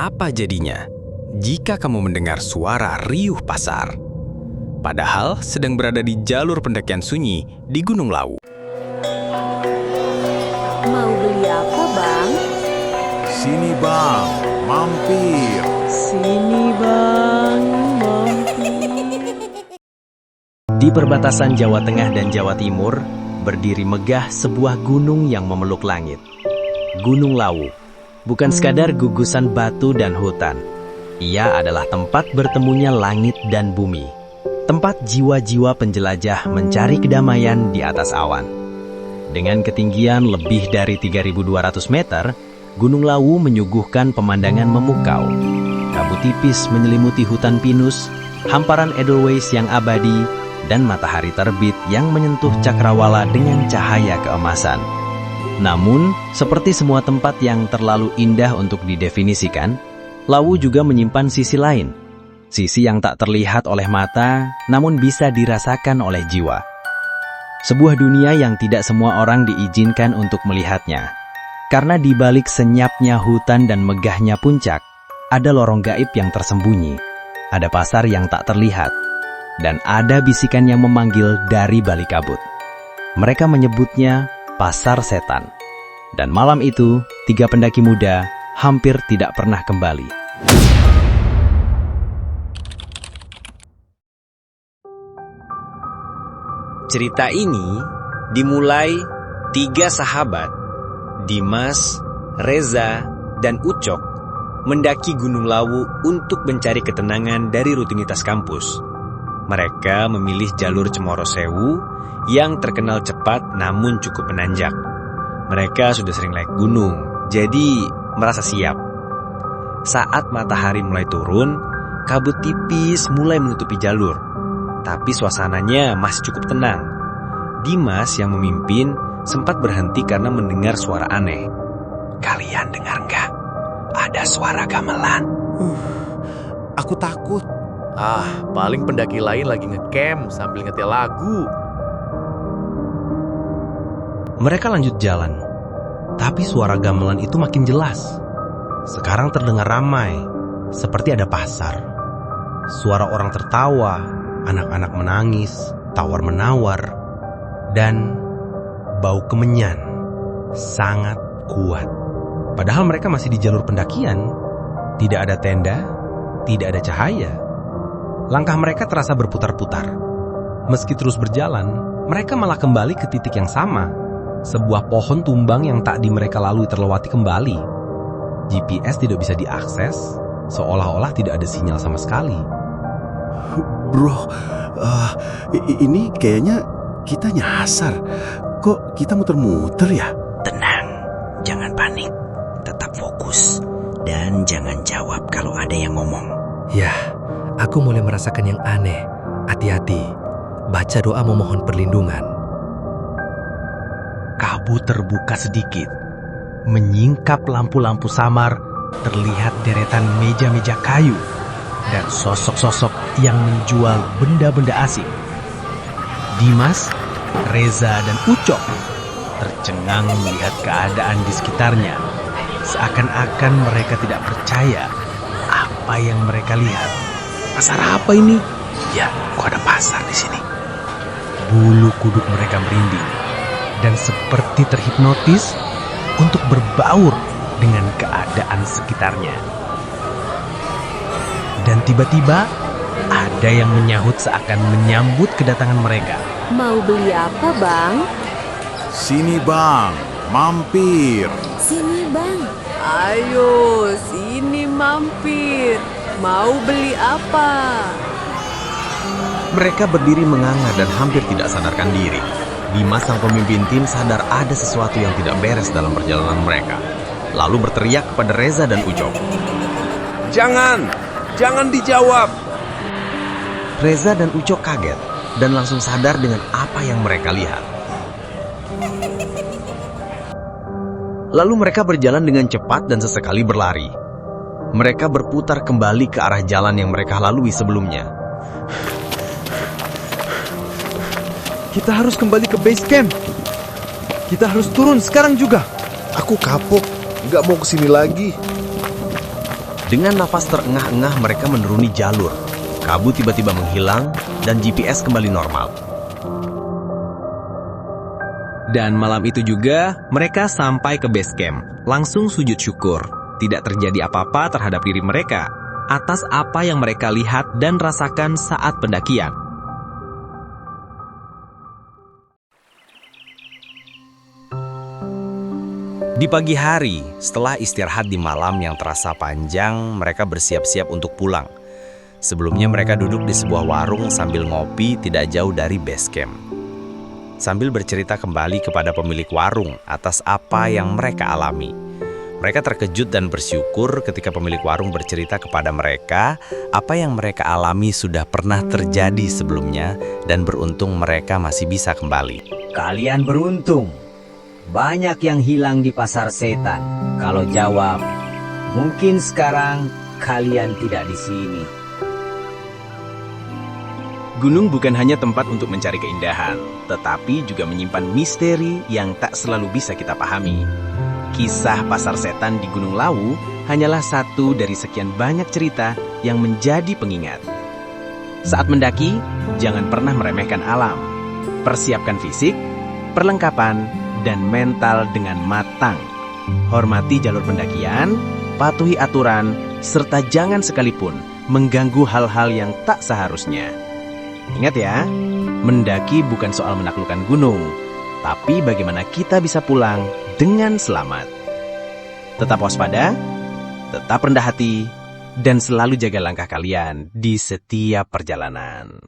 Apa jadinya jika kamu mendengar suara riuh pasar? Padahal sedang berada di jalur pendakian sunyi di Gunung Lawu. Mau beli apa, Bang? Sini bang, mampir. Sini, Bang, mampir. Di perbatasan Jawa Tengah dan Jawa Timur, berdiri megah sebuah gunung yang memeluk langit. Gunung Lawu, bukan sekadar gugusan batu dan hutan. Ia adalah tempat bertemunya langit dan bumi. Tempat jiwa-jiwa penjelajah mencari kedamaian di atas awan. Dengan ketinggian lebih dari 3.200 meter, Gunung Lawu menyuguhkan pemandangan memukau. Kabut tipis menyelimuti hutan pinus, hamparan edelweiss yang abadi, dan matahari terbit yang menyentuh cakrawala dengan cahaya keemasan. Namun, seperti semua tempat yang terlalu indah untuk didefinisikan, Lawu juga menyimpan sisi lain. Sisi yang tak terlihat oleh mata, namun bisa dirasakan oleh jiwa. Sebuah dunia yang tidak semua orang diizinkan untuk melihatnya. Karena di balik senyapnya hutan dan megahnya puncak, ada lorong gaib yang tersembunyi. Ada pasar yang tak terlihat. Dan ada bisikan yang memanggil dari balik kabut. Mereka menyebutnya Pasar Setan. Dan malam itu, 3 pendaki muda hampir tidak pernah kembali. Cerita ini dimulai 3 sahabat, Dimas, Reza, dan Ucok, mendaki Gunung Lawu untuk mencari ketenangan dari rutinitas kampus. Mereka memilih jalur Cemoro Sewu yang terkenal cepat namun cukup menanjak. Mereka sudah sering naik gunung, jadi merasa siap. Saat matahari mulai turun, kabut tipis mulai menutupi jalur. Tapi suasananya masih cukup tenang. Dimas yang memimpin sempat berhenti karena mendengar suara aneh. Kalian dengar nggak? Ada suara gamelan. Aku takut. Paling pendaki lain lagi ngecamp sambil nyetel lagu. Mereka lanjut jalan. Tapi suara gamelan itu makin jelas. Sekarang terdengar ramai, seperti ada pasar. Suara orang tertawa, anak-anak menangis, tawar-menawar, dan bau kemenyan sangat kuat. Padahal mereka masih di jalur pendakian, tidak ada tenda, tidak ada cahaya. Langkah mereka terasa berputar-putar. Meski terus berjalan, mereka malah kembali ke titik yang sama. Sebuah pohon tumbang yang tak di mereka lalui terlewati kembali. GPS tidak bisa diakses, seolah-olah tidak ada sinyal sama sekali. Bro, ini kayaknya kita nyasar. Kok kita muter-muter ya? Tenang, jangan panik. Tetap fokus. Dan jangan jawab kalau ada yang ngomong. Ya, aku mulai merasakan yang aneh. Hati-hati, baca doa memohon perlindungan. Kabut terbuka sedikit. Menyingkap lampu-lampu samar, terlihat deretan meja-meja kayu dan sosok-sosok yang menjual benda-benda asing. Dimas, Reza, dan Ucok tercengang melihat keadaan di sekitarnya. Seakan-akan mereka tidak percaya apa yang mereka lihat. Pasar apa ini? Ya, kok ada pasar di sini? Bulu kuduk mereka merinding dan seperti terhipnotis untuk berbaur dengan keadaan sekitarnya. Dan tiba-tiba ada yang menyahut seakan menyambut kedatangan mereka. Mau beli apa, Bang? Sini bang, mampir. Sini, Bang. Ayo, sini mampir. Mau beli apa? Mereka berdiri menganga dan hampir tidak sadarkan diri. Dimas sang pemimpin tim sadar ada sesuatu yang tidak beres dalam perjalanan mereka. Lalu berteriak kepada Reza dan Ucok. Jangan dijawab. Reza dan Ucok kaget dan langsung sadar dengan apa yang mereka lihat. Lalu mereka berjalan dengan cepat dan sesekali berlari. Mereka berputar kembali ke arah jalan yang mereka lalui sebelumnya. Kita harus kembali ke base camp. Kita harus turun sekarang juga. Aku kapok, nggak mau kesini lagi. Dengan nafas terengah-engah mereka menuruni jalur. Kabut tiba-tiba menghilang dan GPS kembali normal. Dan malam itu juga mereka sampai ke base camp. Langsung sujud syukur. Tidak terjadi apa-apa terhadap diri mereka atas apa yang mereka lihat dan rasakan saat pendakian. Di pagi hari, setelah istirahat di malam yang terasa panjang, mereka bersiap-siap untuk pulang. Sebelumnya mereka duduk di sebuah warung sambil ngopi tidak jauh dari base camp. Sambil bercerita kembali kepada pemilik warung atas apa yang mereka alami. Mereka terkejut dan bersyukur ketika pemilik warung bercerita kepada mereka apa yang mereka alami sudah pernah terjadi sebelumnya dan beruntung mereka masih bisa kembali. Kalian beruntung. Banyak yang hilang di pasar setan. Kalau jawab, mungkin sekarang kalian tidak di sini. Gunung bukan hanya tempat untuk mencari keindahan, tetapi juga menyimpan misteri yang tak selalu bisa kita pahami. Kisah pasar setan di Gunung Lawu hanyalah satu dari sekian banyak cerita yang menjadi pengingat. Saat mendaki, jangan pernah meremehkan alam. Persiapkan fisik, perlengkapan, dan mental dengan matang. Hormati jalur pendakian, patuhi aturan, serta jangan sekalipun mengganggu hal-hal yang tak seharusnya. Ingat ya, mendaki bukan soal menaklukkan gunung, tapi bagaimana kita bisa pulang dengan selamat. Tetap waspada, tetap rendah hati, dan selalu jaga langkah kalian di setiap perjalanan.